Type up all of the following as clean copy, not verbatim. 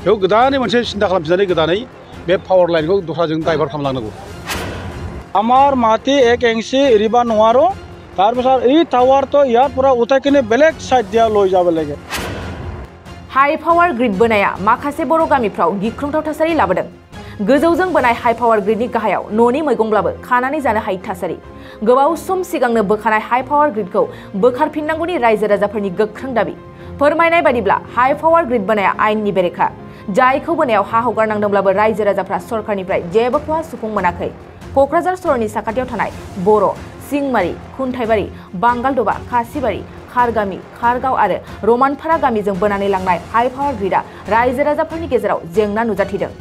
बेयाव गोदानै मोनसे सिन्था खालामफिननानै गोदानै बे पावार लाइनखौ दस्राजों डाइभार्ट खालामलांनांगौ आमार माटी 1 इंची एरिबा नङारो तारपिছত এই টাৱাৰটো ইয়াৰ পৰা উঠাই কিনে বেলেগ সাইড দিয়া লৈ যাব লাগে हाई पावार ग्रिड बोनाया माखासे बर' गामिफ्राव गिख्रंथाव थासारि लाबोदों गोजौजों बोनाय हाई पावार ग्रिडनि गाहायाव न'नि मैगंब्लाबो खानानै जानो हायै थासारि गोबाव सम सिगांनो बोखानाय हाई पावार ग्रिडखौ बोखारफिननांगौनि रायजो राजाफोरनि गोख्रों दाबि फोरमायनाय बादिब्ला हाई पावार ग्रिड बोनाया आयेननि बेरेखा जायखौ बोनायाव हा हगारनांदोंब्लाबो रायजो राजाफ्रा सरकारनिफ्राय जेबो खहा सुफुं मोनाखै क'क्राझार सहरनि साखाथियाव थानाय बर' सिंमारी खुन्थाइबारि बांगालदबा खासिबारि खारगामि खारगाव आरो रमानफारा गामिजों बोनानै लांनाय हाई पावार ग्रिडआ रायजो राजाफोरनि गेजेराव जेंना नुजाथिदों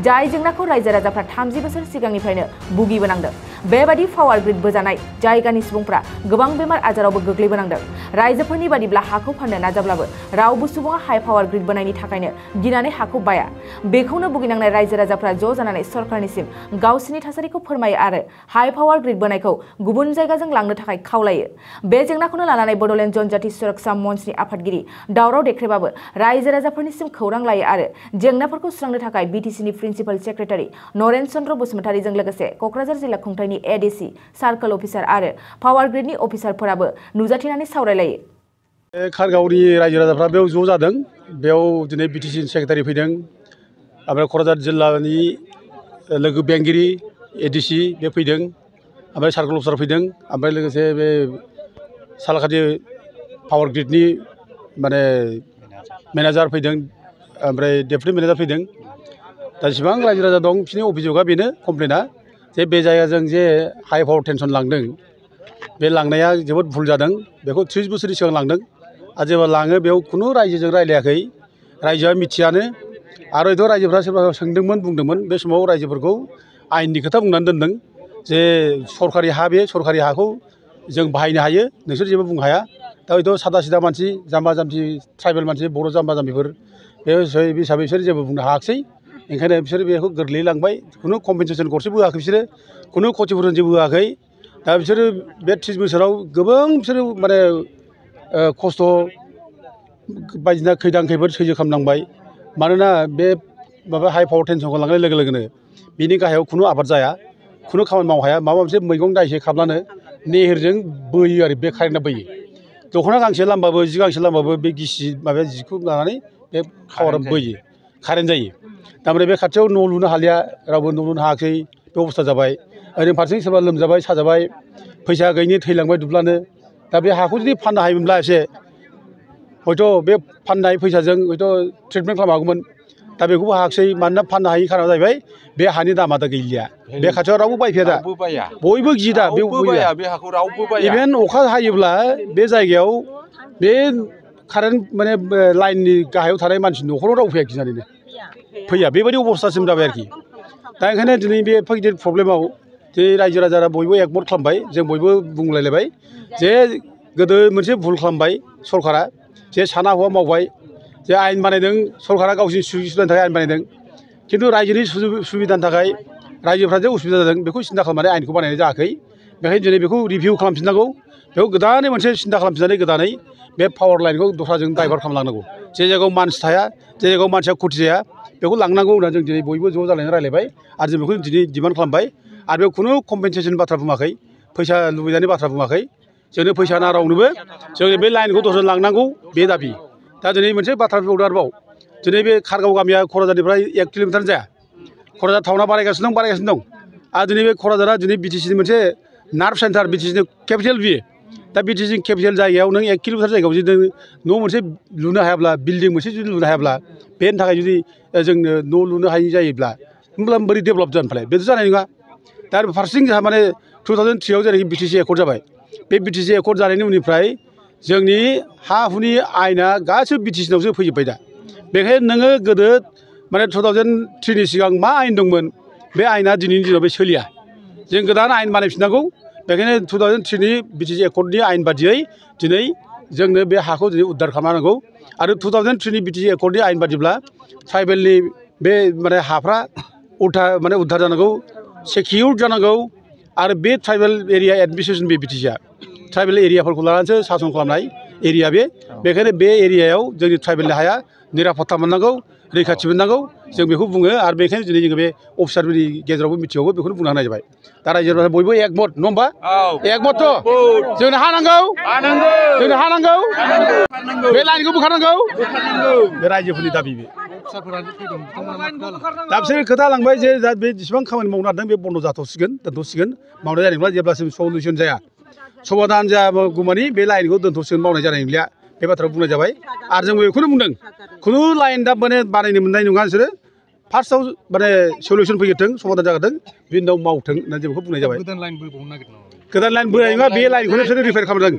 जाय जेंनाखौ रायजो राजाफ्रा 30 बोसोर सिगांनिफ्रायनो भुगिबोनांदों बेबादि पावार ग्रिड बोजानाय जायगानि सुबुंफ्रा गोबां बेमार आजारावबो गोग्लैबोनांदों रायजोफोरनि बादिब्ला हाखौ फाननो नाजाब्लाबो रावबो सुबुङा हाई पावार ग्रिड बोनायनि थाखायनो गिनानै हाखौ बाया बेखौनो भुगिनांनाय रायजो राजाफ्रा ज' जानानै सरकारनिसिम गावसिनि थासारिखौ फोरमायो आरो हाई पावार ग्रिड बोनायखौ गुबुन जायगाजों लांनो थाखाय खावलायो बे जेंनाखौनो लानानै बड'लेण्ड जनजाति सुरक्षा मन्चनि आफादगिरि दावराव देख्रेबाबो रायजो राजाफोरनिसिम खौरां लायो आरो जेंनाफोरखौ सुस्रांनो थाखाय बिटिसिनि प्रिन्सिपाल सेक्रेटारि नरेन चन्द्र बसुमतारीजों लोगोसे क'क्राझार जिल्ला खुंथायनि एडिसि सार्कल अफिसार आरो पावार ग्रिडनि अफिसारफोराबो नुजाथिनानै सावरायलायो खारगावनि रायजो राजाफ्रा बेयाव ज' जादों बेयाव दिनै बिटिसि सेक्रेटारि फैदों ओमफ्राय क'क्राझार जिल्लानि लोगो बेंगिरि एडिसि बे फैदों ओमफ्राय सार्कल अफिसार फैदों ओमफ्राय लोगोसे बे सालाकाटि पावार ग्रिडनि माने मेनेजार फैदों ओमफ्राय डेपुटि मेनेजार फैदों दा जेसेबां रायजो राजा दं बिसोरनि अभियोगआ बेनो कमप्लेना जे बे जायगाजों जे हाई पावार टेनसन लांदों बे लांनाया जोबोद भुल जादों बेखौ 30 बोसोरनि सिगां लांदों आरो जेब्ला लाङो बेयाव खुनु रायजोजों रायलायाखै रायजोआ मिथियानो आरो हयथ' रायजोफ्रा सोरबा सोंदोंमोन बुंदोंमोन बे समाव रायजोफोरखौ आयेननि खोथा बुंनानै दोनदों जे सरकारि हा बे सरकारि हाखौ जों बाहायनो हायो नोंसोर जेबो बुंनो हाया दा हयथ' सादा सिदा मानसि जाम्बा जाम्बि ट्राइबेल मानसि बर' जाम्बा जाम्बिफोर बे हिसाबै बिसोर जेबो बुंनो हायाखिसै ओंखायनो बिसोर बेखौ गोरलैयै लांबाय खुनु कम्पेनसेसन गरसेबो होआखै बिसोरो खुनु क्षतिपुरन जेबो होआखै दा बिसोरो बे 30 बोसोराव गोबां बिसोरो माने खस्थ' बायदिसिना खैदां खैफोद सैज्य खालामनांबाय मानोना बे माबा हाई पावार टेनसनखौ लांनाय लोगो लोगोनो बिनि गाहायाव खुनु आबाद जाया खुनु खामानि मावनो हाया माबा मोनसे मैगं दाइसे खाब्लानो नेहेरजों बोयो आरो बे कारेन्टआ बोयो दख'ना गांसे लामबाबो जि गांसे लामबाबो बे गिसि माबा जिखौ लानानै बे पावारा बोयो कारेन्ट जायो तारमाने बे खाथियाव न' लुनो हालिया रावबो न' लुनो हायाखै बे अबस्था जाबाय ओरैनो फारसेथिं सोरबा लोमजाबाय साजाबाय फैसा गैयिनि थैलांबाय दुब्लानो दा बे हाखौ जुदि फाननो हायोमोनब्ला एसे हयथ' बे फाननाय फैसाजों हयथ' ट्रिटमेन्ट खालामनो हागौमोन दा बेखौबो हायाखिसै मानोना फाननो हायि खारना जाहैबाय बे हानि दामा दा गैलिया बे खाथियाव रावबो बायफैया दा बयबो गियो दा इभेन अखा हायोब्ला बे जायगायाव बे कारेन्ट माने लाइननि गाहायाव थानाय मानसिनि न'खराव राव फैया गिनानैनो फैया बेबायदि अबस्थासिम जाबाय आरोखि दा ओंखायनो दिनै बे एफा गिदिर प्रब्लेमाव जे रायजो राजाफ्रा बयबो एकमत खालामबाय जों बयबो बुंलायलायबाय जे गोदो मोनसे भुल खालामबाय सरकारा जे साना हौवा मावबाय जे आयेन बानायदों सरकारा गावसिनि सुबिदानि थाखाय आयेन बानायदों खिन्थु रायजोनि सुबिदानि थाखाय रायजोफ्रा जे उसुबिदा जादों बेखौ सिन्था खालामनानै आयेनखौ बानायनाय जायाखै बेखायनो दिनै बेखौ रिभिउ खालामफिननांगौ बेयाव गोदानै मोनसे सिन्था खालामफिननानै गोदानै बे पावार लाइनखौ दस्राजों डाइभार्ट खालामलांनांगौ जे जायगायाव मानसि थाया जे जायगायाव मानसिया खथि जाया बेखौ लांनांगौ होनना जों दिनै बयबो ज' जालायनानै रायलायबाय आरो जों बेखौ दिनै डिमान्ड खालामबाय आरो बेयाव खुनु कम्पेनसेसन बाथ्रा बुङाखै फैसा लुबैनायनि बाथ्रा बुङाखै जोंनो फैसा नाङा रावनोबो जोंनो बे लाइनखौ दस्राजों लांनांगौ बे दाबि दा दिनै मोनसे बाथ्रा बुंबावदों आरोबाव दिनै बे खारगाव गामिया क'क्राझारनिफ्राय 1 किल'मिटार जाया क'क्राझार टाउना बारायगासिनो दं आरो दिनै बे क'क्राझारा दिनै बिटिसिनि मोनसे नार्भ सेन्टार बिटिसिनि केपिटेल बियो दा बिटिसि केपिटेल जायगायाव नों 1 किल'मिटार जायगायाव जुदि न' मोनसे लुनो हायाब्ला बिल्डिं मोनसे जुदि लुनो हायाब्ला बेनि थाखाय जुदि जोंनो न' लुनो हायि जायोब्ला होमब्ला बोरै डेभेलप जानो फालाय बेथ' जानाय नङा दा फारसेथिं जोंहा माने 2003 आव जेनाखि बिटिसि एकर्ड जाबाय बे बिटिसि एकर्ड जानायनि उननिफ्राय जोंनि हा हुनि आयेना गासिबो बिटिसिनावसो फैजोब्बाय दा बेखायनो नोङो गोदो माने 2003 नि सिगां मा आयेन दंमोन बे आयेना दिनैनि दिनाव बे सोलिया जों गोदान आयेन बानायफिननांगौ बेखायनो 2003 नि बिटिसि एकर्डनि आयेन बादियै दिनै जोंनो बे हाखौ दिनै उद्धार खालामनांगौ आरो 2003 नि बिटिसि एकर्डनि आयेन बादिब्ला ट्राइबेलनि बे माने हाफ्रा उद्धार जानांगौ सेकिउर्ड जानांगौ आरो बे ट्राइबेल एरिया एडमिनिस्ट्रेसन बे बिटिसिआ ट्राइबेल एरियाफोरखौ लानानैसो सासन खालामनाय एरिया बेखायनो बे एरियायाव जोंनि ट्राइबेलनि हाया निरापत्ता मोननांगौ रैखाथि मोननांगौ जों बेखौ बुङो आरो बेखायनो दिनै जोङो बे अफिसारफोरनि गेजेरावबो मिथियावबो बेखौनो बुंना होनाय जाबाय दा रायजोफोरा बयबो एकमत नङा होमबा एकमत जोंनो हा नांगौ जोंनो हा नांगौ बे लाइनखौ बोखारनांगौ बे रायजोफोरनि दाबि बे दा बिसोरो खोथा लांबाय जे दा बे जेसेबां खामानि मावनो नागिरदों बे बन्द' जाथ'सिगोन दोनथ'सिगोन मावनाय जानाय नंला जेब्लासिम सलिउसन जाया समाधान जायागौमानि बे लाइनखौ दोनथ'सिगोन मावनाय जानाय नंलिया बे बाथ्राखौ बुंनाय जाबाय आरो जोंबो बेखौनो बुंदों खुनु लाइन दा माने बानायनो मोननाय नङा बिसोरो फार्स्टआव माने सलिउसन फैगोरथों समाधान जागोरथों बिनि उनाव मावथों होननानै जों बेखौ बुंनाय जाबाय गोदान लाइन बोनाय नङा बे लाइनखौनो बिसोरो रिपेयार खालामदों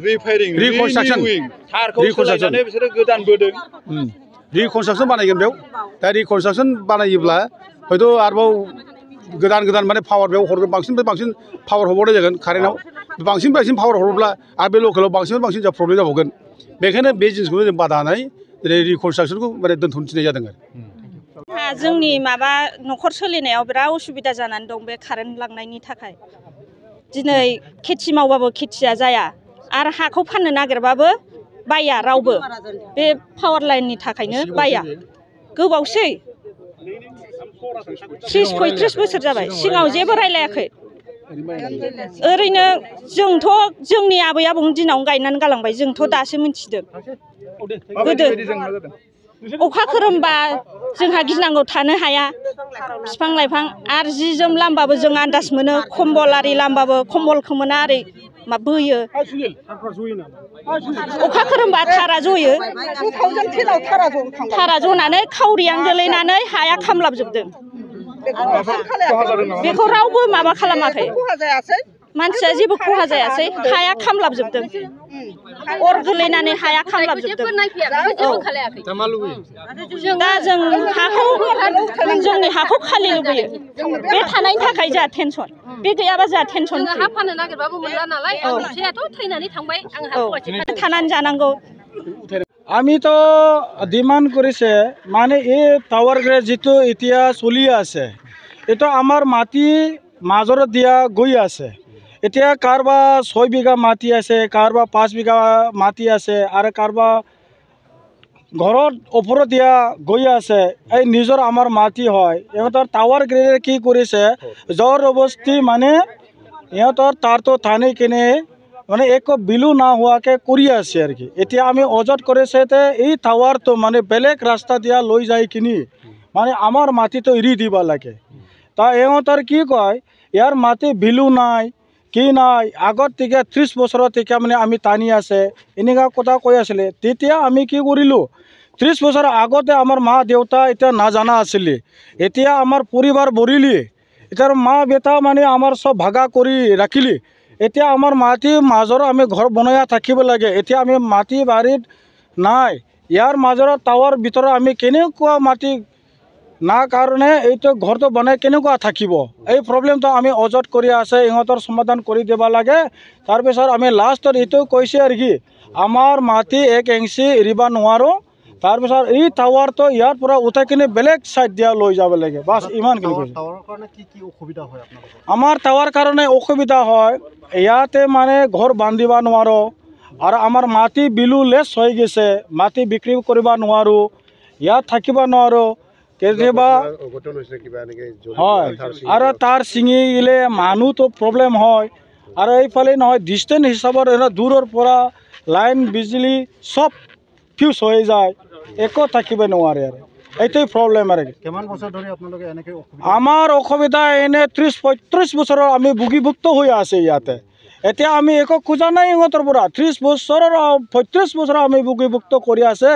रिकनस्ट्राक्सन बानायगोन बेयाव दा रिकनस्ट्राक्सन बानायोब्ला हयथ' आरोबाव गोदान माने पावार बेयाव हरगोन बांसिननिफ्राय बांसिन पावार हरबावनाय जागोन कारेन्टआव बांसिन पावार हरोब्ला आरो बे लकेलाव बांसिन जा प्रब्लेम जाबावगोन बेखायनो बे जिनिसखौनो जों बादा होनाय दिनै रिकनस्ट्राक्सनखौ माने दोनथ'नो थिननाय जादों आरो जोंनि माबा न'खर सोलिनायाव बिराद उसुबिदा जानानै दं बे कारेन्ट लांनायनि थाखाय दिनै खेथि मावबाबो खेथिया जाया आरो हाखौ फाननो नागिरबाबो बाया रावबो बे पावार लाइननि थाखायनो बाया गोबावसै 30-35 बोसोर जाबाय सिगाङाव जेबो रायलायाखै ओरैनो जोंथ' जोंनि आबै आबौनि दिनावनो गायनानै गालांबाय जोंथ' दासो मिथिदों गोदो अखा खोरोमबा जोंहा गिनांगौ थानो हाया बिफां लाइफां आरो जि जोम लामबाबो जों आन्दाज मोनो कम्बल आरि लामबाबो कम्बलखौ मोना आरै मा बोयो अखा खोरोमबा थारा जयो थारा जनानै खावरियां गोलैनानै हाया खामलाबजोबदों बेखौ रावबो माबा खालामाखै मानसिया जेबो खहा जायासै हाया खामलाबजोबदों अर गोलैनानै हाया खामलाबजोबदों दा जों हाखौ जोंनि हाखौ खालि लुबैयो बे थानायनि थाखाय जोंहा टेनसन बे गैयाबा जोंहा टेनसन हा फाननो नागिरबाबो मोनला नालाय फिसायाथ' थैनानै थांबाय थानानै जानांगौ আমি তো ডিমান্ড করেছে মানে এই টাওয়ার গ্রেড যেটো এতিয়া চলি আছে এটা আমার মাটি মাজৰত দিয়া গৈ আছে এতিয়া কাৰোবাৰ 6 বিঘা মাটি আছে কাৰোবাৰ 5 বিঘা মাটি আছে আৰু কাৰোবাৰ ঘৰত ওপৰত দিয়া গৈ আছে এই নিজৰ আমাৰ মাটি হয় ইহঁতৰ টাওয়ার গ্ৰেডে কি কৰিছে জৰ অৱস্থি মানে ইহঁতৰ তাৰটো থানি কিনে মানে এক বিলু না হোৱাকে কৰি আছে আৰু কি এতিয়া আমি অজত কৰিছে তে এই টাৱাৰটো মানে বেলেগ ৰাস্তা দিয়া লৈ যায় কিনি মানে আমাৰ মাটিটো এৰি দিব লাগে তা ইহঁতৰ কি কয় ইয়াৰ মাটি বিলু নাই কি নাই আগত থেকে 30 বছৰৰ থেকে মানে আমি টানি আছে এনেকা কথা কৈ আছিলে তেতিয়া আমি কি কৰিলো 30 বছৰ আগতে আমাৰ মা দেউতা এটা নাজানা আছিলে এতিয়া আমাৰ পৰিবাৰ বৰিলি এটাৰ মা বেটা মানে আমাৰ সব ভাগা কৰি ৰাখিলি এতিয়া আমাৰ মাটি মাজৰ আমি ঘৰ বনায়া থাকিব লাগে এতিয়া আমি মাটি বাৰীত নাই ইয়াৰ মাজৰ টাৱাৰ ভিতৰত আমি কেনেকুৱা মাটি না কাৰণে এইটো ঘৰটো বনাই কেনেকুৱা থাকিব এই প্ৰবলেমটো আমি অজত কৰি আছে ইহঁতৰ সমাধান কৰি দিব লাগে তাৰ পিছত আমি লাষ্টত এইটো কৈছে আৰু কি আমাৰ মাটি 1 ইঞ্চি এৰিব নোৱাৰো তাৰ পিছত এই টাৱাৰটো ইয়াৰ পৰা উঠাই কিনে বেলেগ সাইড দিয়া লৈ যাব লাগে বাস ইমান কি টাৱাৰৰ কাৰণে কি অসুবিধা হয় আপোনালোকৰ আমাৰ টাৱাৰ কাৰণে অসুবিধা হয় ইয়াতে মানে ঘৰ বান্ধিব নোৱাৰো আৰু আমাৰ মাটি বিলু লেছ হৈ গৈছে মাটি বিক্ৰী কৰিব নোৱাৰো ইয়াত থাকিব নোৱাৰো কেতিয়াবা হয় আৰু তাৰ ছিঙি গ'লে মানুহটো প্ৰব্লেম হয় আৰু এইফালে নহয় ডিষ্টেন্স হিচাপত দূৰৰ পৰা লাইন বিজুলী সব ফিউজ হৈ যায় একো থাকিব নোৱাৰে আৰু এইটোই প্ৰব্লেম আৰু কিমান বছৰ ধৰি আপোনালোকে এনেকৈ আমাৰ অসুবিধা এনে 30-35 বছৰৰ আমি ভুগিভুক্ত হৈ আছে ইয়াতে এতিয়া আমি একো খোজা নাই ইহঁতৰ পৰা 30 বছৰৰ 35 বছৰ আমি ভুগিভুক্ত কৰি আছে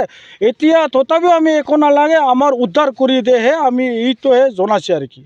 এতিয়া তথাপিও আমি একো নালাগে আমাৰ উদ্ধাৰ কৰি দেহে আমি এইটোহে জনাইছে আৰু কি